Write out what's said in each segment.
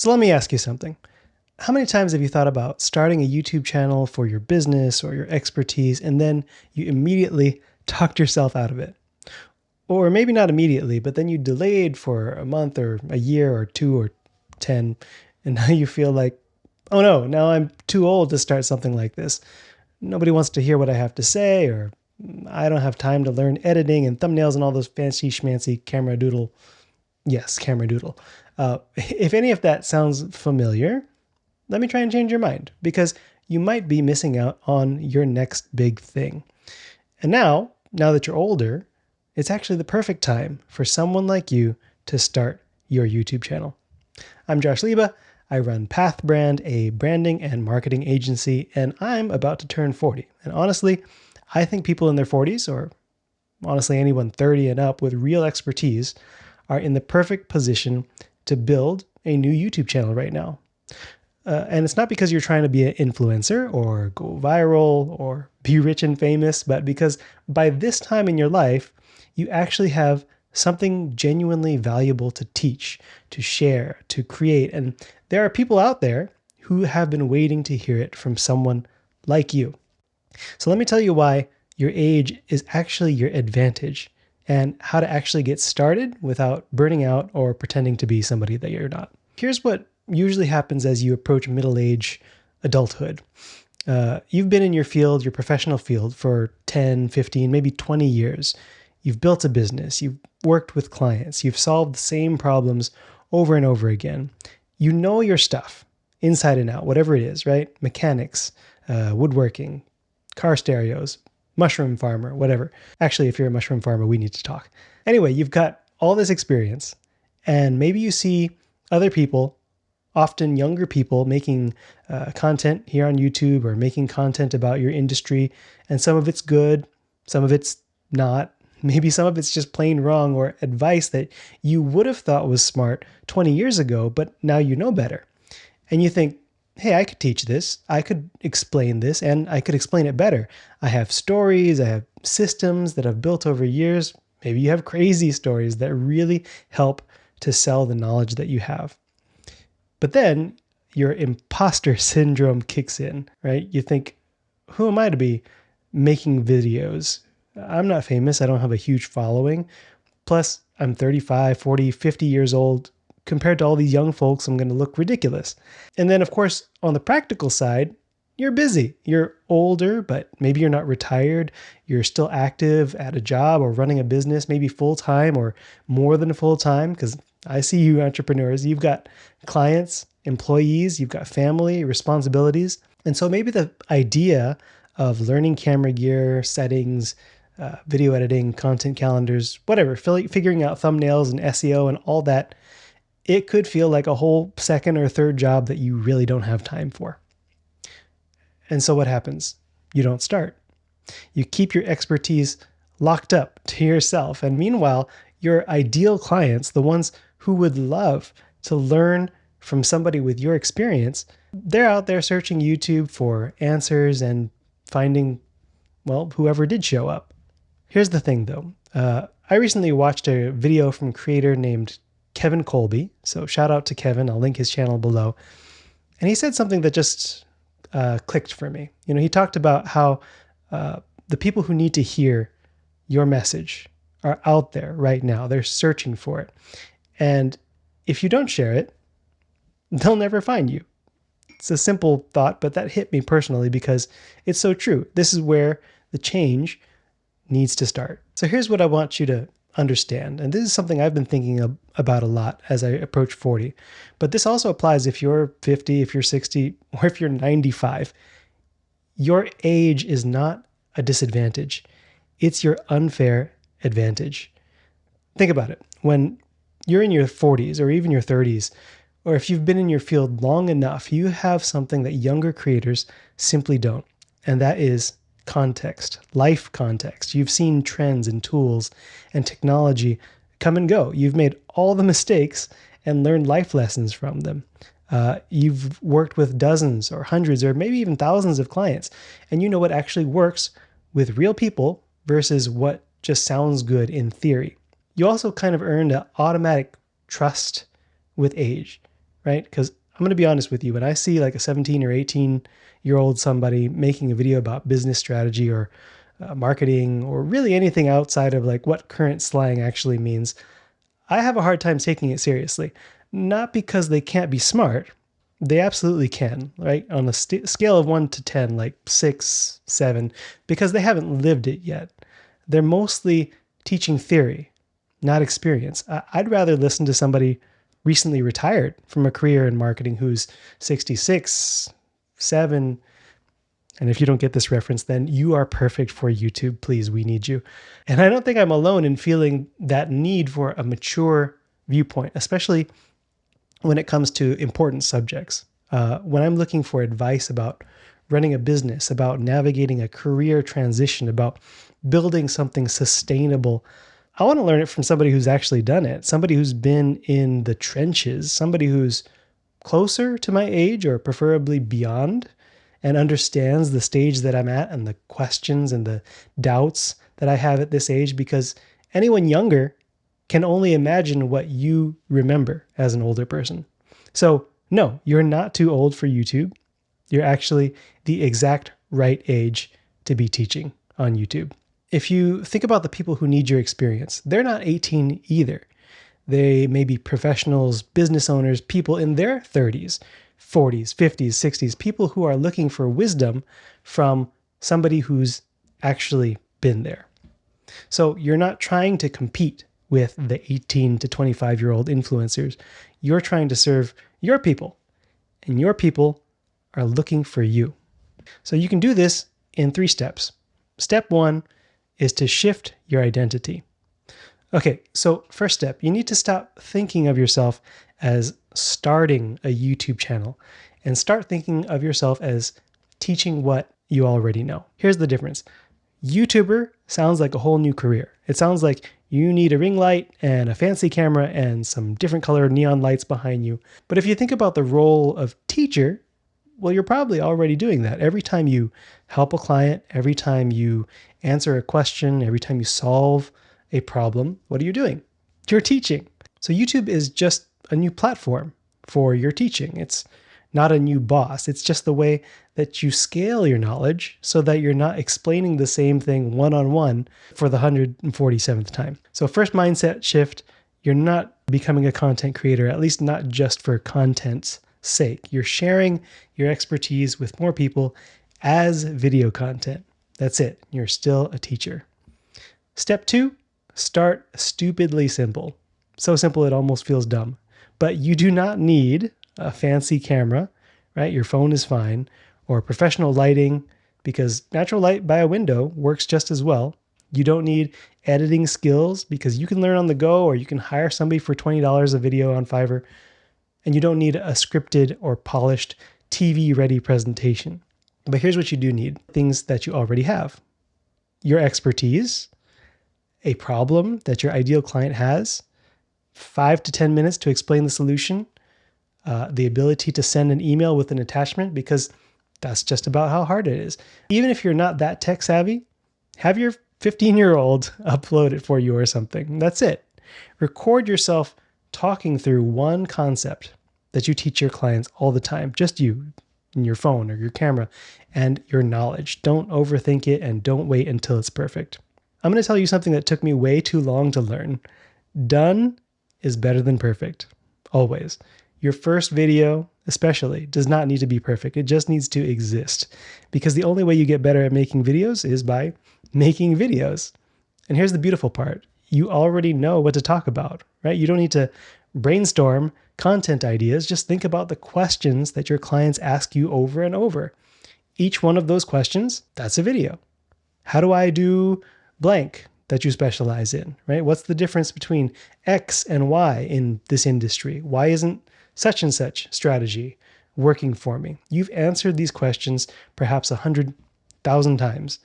So let me ask you something. How many times have you thought about starting a YouTube channel for your business or your expertise, and then you immediately talked yourself out of it? Or maybe not immediately, but then you delayed for a month or a year or two or 10, and now you feel like, oh no, now I'm too old to start something like this. Nobody wants to hear what I have to say, or I don't have time to learn editing and thumbnails and all those fancy schmancy camera doodle. Yes, camera doodle. If any of that sounds familiar, let me try and change your mind, because you might be missing out on your next big thing. And now that you're older, it's actually the perfect time for someone like you to start your YouTube channel. I'm Josh Liba. I run Path Brand, a branding and marketing agency, and I'm about to turn 40. And honestly, I think people in their 40s, or honestly anyone 30 and up with real expertise, are in the perfect position to build a new YouTube channel right now. And it's not because you're trying to be an influencer or go viral or be rich and famous, but because by this time in your life, you actually have something genuinely valuable to teach, to share, to create. And there are people out there who have been waiting to hear it from someone like you. So let me tell you why your age is actually your advantage and how to actually get started without burning out or pretending to be somebody that you're not. Here's what usually happens as you approach middle-age adulthood. You've been in your field, your professional field, for 10, 15, maybe 20 years. You've built a business, you've worked with clients, you've solved the same problems over and over again. You know your stuff inside and out, whatever it is, right? Mechanics, woodworking, car stereos, mushroom farmer, whatever. Actually, if you're a mushroom farmer, we need to talk. Anyway, you've got all this experience, and maybe you see other people, often younger people, making content here on YouTube or making content about your industry, and some of it's good, some of it's not. Maybe some of it's just plain wrong, or advice that you would have thought was smart 20 years ago, but now you know better. And you think, hey, I could teach this, I could explain this, and I could explain it better. I have stories, I have systems that I've built over years. Maybe you have crazy stories that really help to sell the knowledge that you have. But then your imposter syndrome kicks in, right? You think, who am I to be making videos? I'm not famous. I don't have a huge following. Plus, I'm 35, 40, 50 years old. Compared to all these young folks, I'm going to look ridiculous. And then, of course, on the practical side, you're busy. You're older, but maybe you're not retired. You're still active at a job or running a business, maybe full-time or more than full-time, because I see you entrepreneurs. You've got clients, employees, you've got family, responsibilities. And so maybe the idea of learning camera gear, settings, video editing, content calendars, whatever, figuring out thumbnails and SEO and all that, it could feel like a whole second or third job that you really don't have time for. And so what happens? You don't start. You keep your expertise locked up to yourself. And meanwhile, your ideal clients, the ones who would love to learn from somebody with your experience, they're out there searching YouTube for answers and finding, well, whoever did show up. Here's the thing though. I recently watched a video from a creator named Kevin Colby. So shout out to Kevin. I'll link his channel below. And he said something that just clicked for me. You know, he talked about how the people who need to hear your message are out there right now. They're searching for it. And if you don't share it, they'll never find you. It's a simple thought, but that hit me personally because it's so true. This is where the change needs to start. So here's what I want you to understand. And this is something I've been thinking about a lot as I approach 40. But this also applies if you're 50, if you're 60, or if you're 95. Your age is not a disadvantage. It's your unfair advantage. Think about it. When you're in your 40s or even your 30s, or if you've been in your field long enough, you have something that younger creators simply don't. And that is context, life context. You've seen trends and tools and technology come and go. You've made all the mistakes and learned life lessons from them. You've worked with dozens or hundreds or maybe even thousands of clients, and you know what actually works with real people versus what just sounds good in theory. You also kind of earned an automatic trust with age. right? Because I'm going to be honest with you. When I see like a 17 or 18-year-old somebody making a video about business strategy or marketing or really anything outside of like what current slang actually means, I have a hard time taking it seriously. Not because they can't be smart. They absolutely can, right? On a scale of 1 to 10, like 6, 7, because they haven't lived it yet. They're mostly teaching theory, not experience. I'd rather listen to somebody recently retired from a career in marketing who's 66, 7. And if you don't get this reference, then you are perfect for YouTube. Please, we need you. And I don't think I'm alone in feeling that need for a mature viewpoint, especially when it comes to important subjects. When I'm looking for advice about running a business, about navigating a career transition, about building something sustainable, I want to learn it from somebody who's actually done it, somebody who's been in the trenches, somebody who's closer to my age or preferably beyond and understands the stage that I'm at and the questions and the doubts that I have at this age, because anyone younger can only imagine what you remember as an older person. So no, you're not too old for YouTube. You're actually the exact right age to be teaching on YouTube. If you think about the people who need your experience, they're not 18 either. They may be professionals, business owners, people in their 30s, 40s, 50s, 60s, people who are looking for wisdom from somebody who's actually been there. So you're not trying to compete with the 18 to 25-year-old influencers. You're trying to serve your people, and your people are looking for you. So you can do this in 3 steps. Step 1 is to shift your identity. Okay, so first step, you need to stop thinking of yourself as starting a YouTube channel and start thinking of yourself as teaching what you already know. Here's the difference. YouTuber sounds like a whole new career. It sounds like you need a ring light and a fancy camera and some different colored neon lights behind you. But if you think about the role of teacher, well, you're probably already doing that. Every time you help a client, every time you answer a question, every time you solve a problem, what are you doing? You're teaching. So YouTube is just a new platform for your teaching. It's not a new boss. It's just the way that you scale your knowledge so that you're not explaining the same thing one-on-one for the 147th time. So first mindset shift, you're not becoming a content creator, at least not just for content's sake. You're sharing your expertise with more people as video content. That's it. You're still a teacher. Step 2, start stupidly simple. So simple it almost feels dumb. But you do not need a fancy camera, right? Your phone is fine, or professional lighting, because natural light by a window works just as well. You don't need editing skills because you can learn on the go, or you can hire somebody for $20 a video on Fiverr. And you don't need a scripted or polished TV-ready presentation. But here's what you do need. Things that you already have. Your expertise, a problem that your ideal client has, 5 to 10 minutes to explain the solution, the ability to send an email with an attachment, because that's just about how hard it is. Even if you're not that tech savvy, have your 15-year-old upload it for you or something. That's it. Record yourself talking through one concept that you teach your clients all the time, just you and your phone or your camera and your knowledge. Don't overthink it and don't wait until it's perfect. I'm going to tell you something that took me way too long to learn. Done is better than perfect, always. Your first video, especially, does not need to be perfect. It just needs to exist, because the only way you get better at making videos is by making videos. And here's the beautiful part. You already know what to talk about, right? You don't need to brainstorm content ideas. Just think about the questions that your clients ask you over and over. Each one of those questions, that's a video. How do I do blank that you specialize in, right? What's the difference between X and Y in this industry? Why isn't such and such strategy working for me? You've answered these questions perhaps 100,000 times.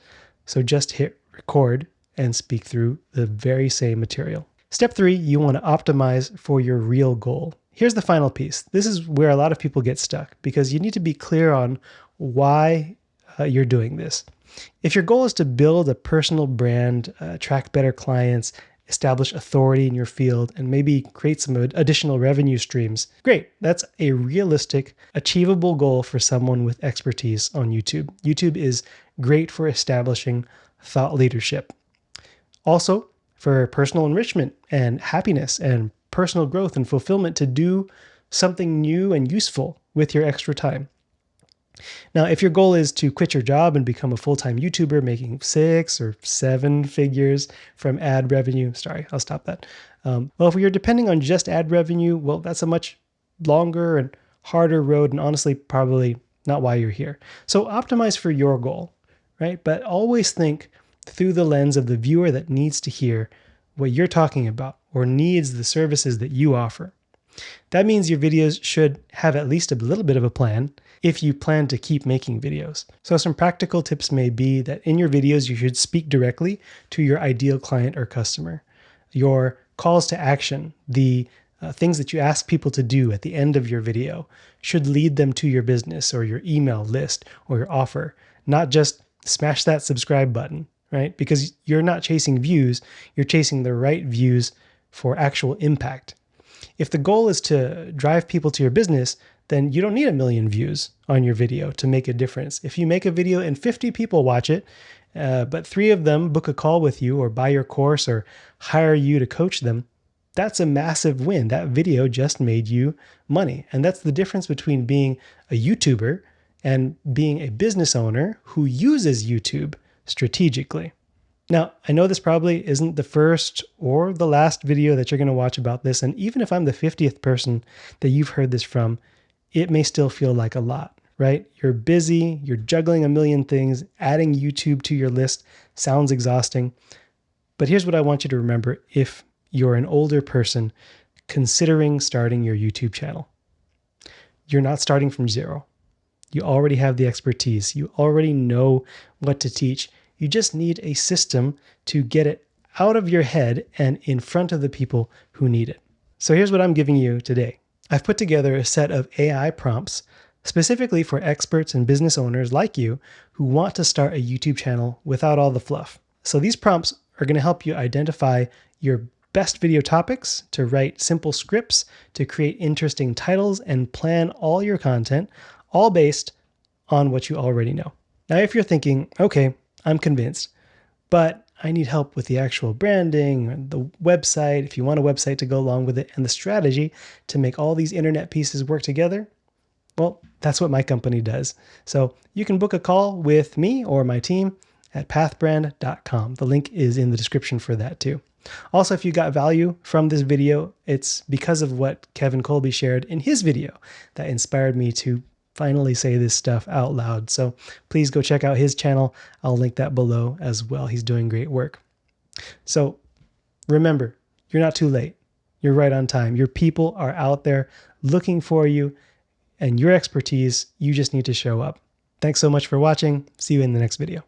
So just hit record and speak through the very same material. Step 3, you want to optimize for your real goal. Here's the final piece. This is where a lot of people get stuck, because you need to be clear on why you're doing this. If your goal is to build a personal brand, attract better clients, establish authority in your field, and maybe create some additional revenue streams. Great. That's a realistic, achievable goal for someone with expertise on YouTube. YouTube is great for establishing thought leadership. Also, for personal enrichment and happiness and personal growth and fulfillment to do something new and useful with your extra time. Now, if your goal is to quit your job and become a full-time YouTuber making 6 or 7 figures from ad revenue, sorry, I'll stop that. Well, if you're depending on just ad revenue, well, that's a much longer and harder road, and honestly, probably not why you're here. So optimize for your goal, right? But always think through the lens of the viewer that needs to hear what you're talking about or needs the services that you offer. That means your videos should have at least a little bit of a plan if you plan to keep making videos. So some practical tips may be that in your videos, you should speak directly to your ideal client or customer. Your calls to action, the things that you ask people to do at the end of your video, should lead them to your business or your email list or your offer, not just smash that subscribe button, right? Because you're not chasing views, you're chasing the right views for actual impact. If the goal is to drive people to your business, then you don't need 1 million views on your video to make a difference. If you make a video and 50 people watch it, but 3 of them book a call with you or buy your course or hire you to coach them, that's a massive win. That video just made you money. And that's the difference between being a YouTuber and being a business owner who uses YouTube strategically. Now, I know this probably isn't the first or the last video that you're going to watch about this, and even if I'm the 50th person that you've heard this from, it may still feel like a lot, right? You're busy, you're juggling 1 million things, adding YouTube to your list sounds exhausting. But here's what I want you to remember if you're an older person considering starting your YouTube channel. You're not starting from zero. You already have the expertise. You already know what to teach. You just need a system to get it out of your head and in front of the people who need it. So here's what I'm giving you today. I've put together a set of AI prompts specifically for experts and business owners like you who want to start a YouTube channel without all the fluff. So these prompts are going to help you identify your best video topics, to write simple scripts, to create interesting titles, and plan all your content, all based on what you already know. Now, if you're thinking, okay, I'm convinced, but I need help with the actual branding, the website, if you want a website to go along with it, and the strategy to make all these internet pieces work together, well, that's what my company does. So you can book a call with me or my team at pathbrand.com. The link is in the description for that too. Also, if you got value from this video, it's because of what Kevin Colby shared in his video that inspired me to finally say this stuff out loud. So please go check out his channel. I'll link that below as well. He's doing great work. So remember, you're not too late. You're right on time. Your people are out there looking for you and your expertise. You just need to show up. Thanks so much for watching. See you in the next video.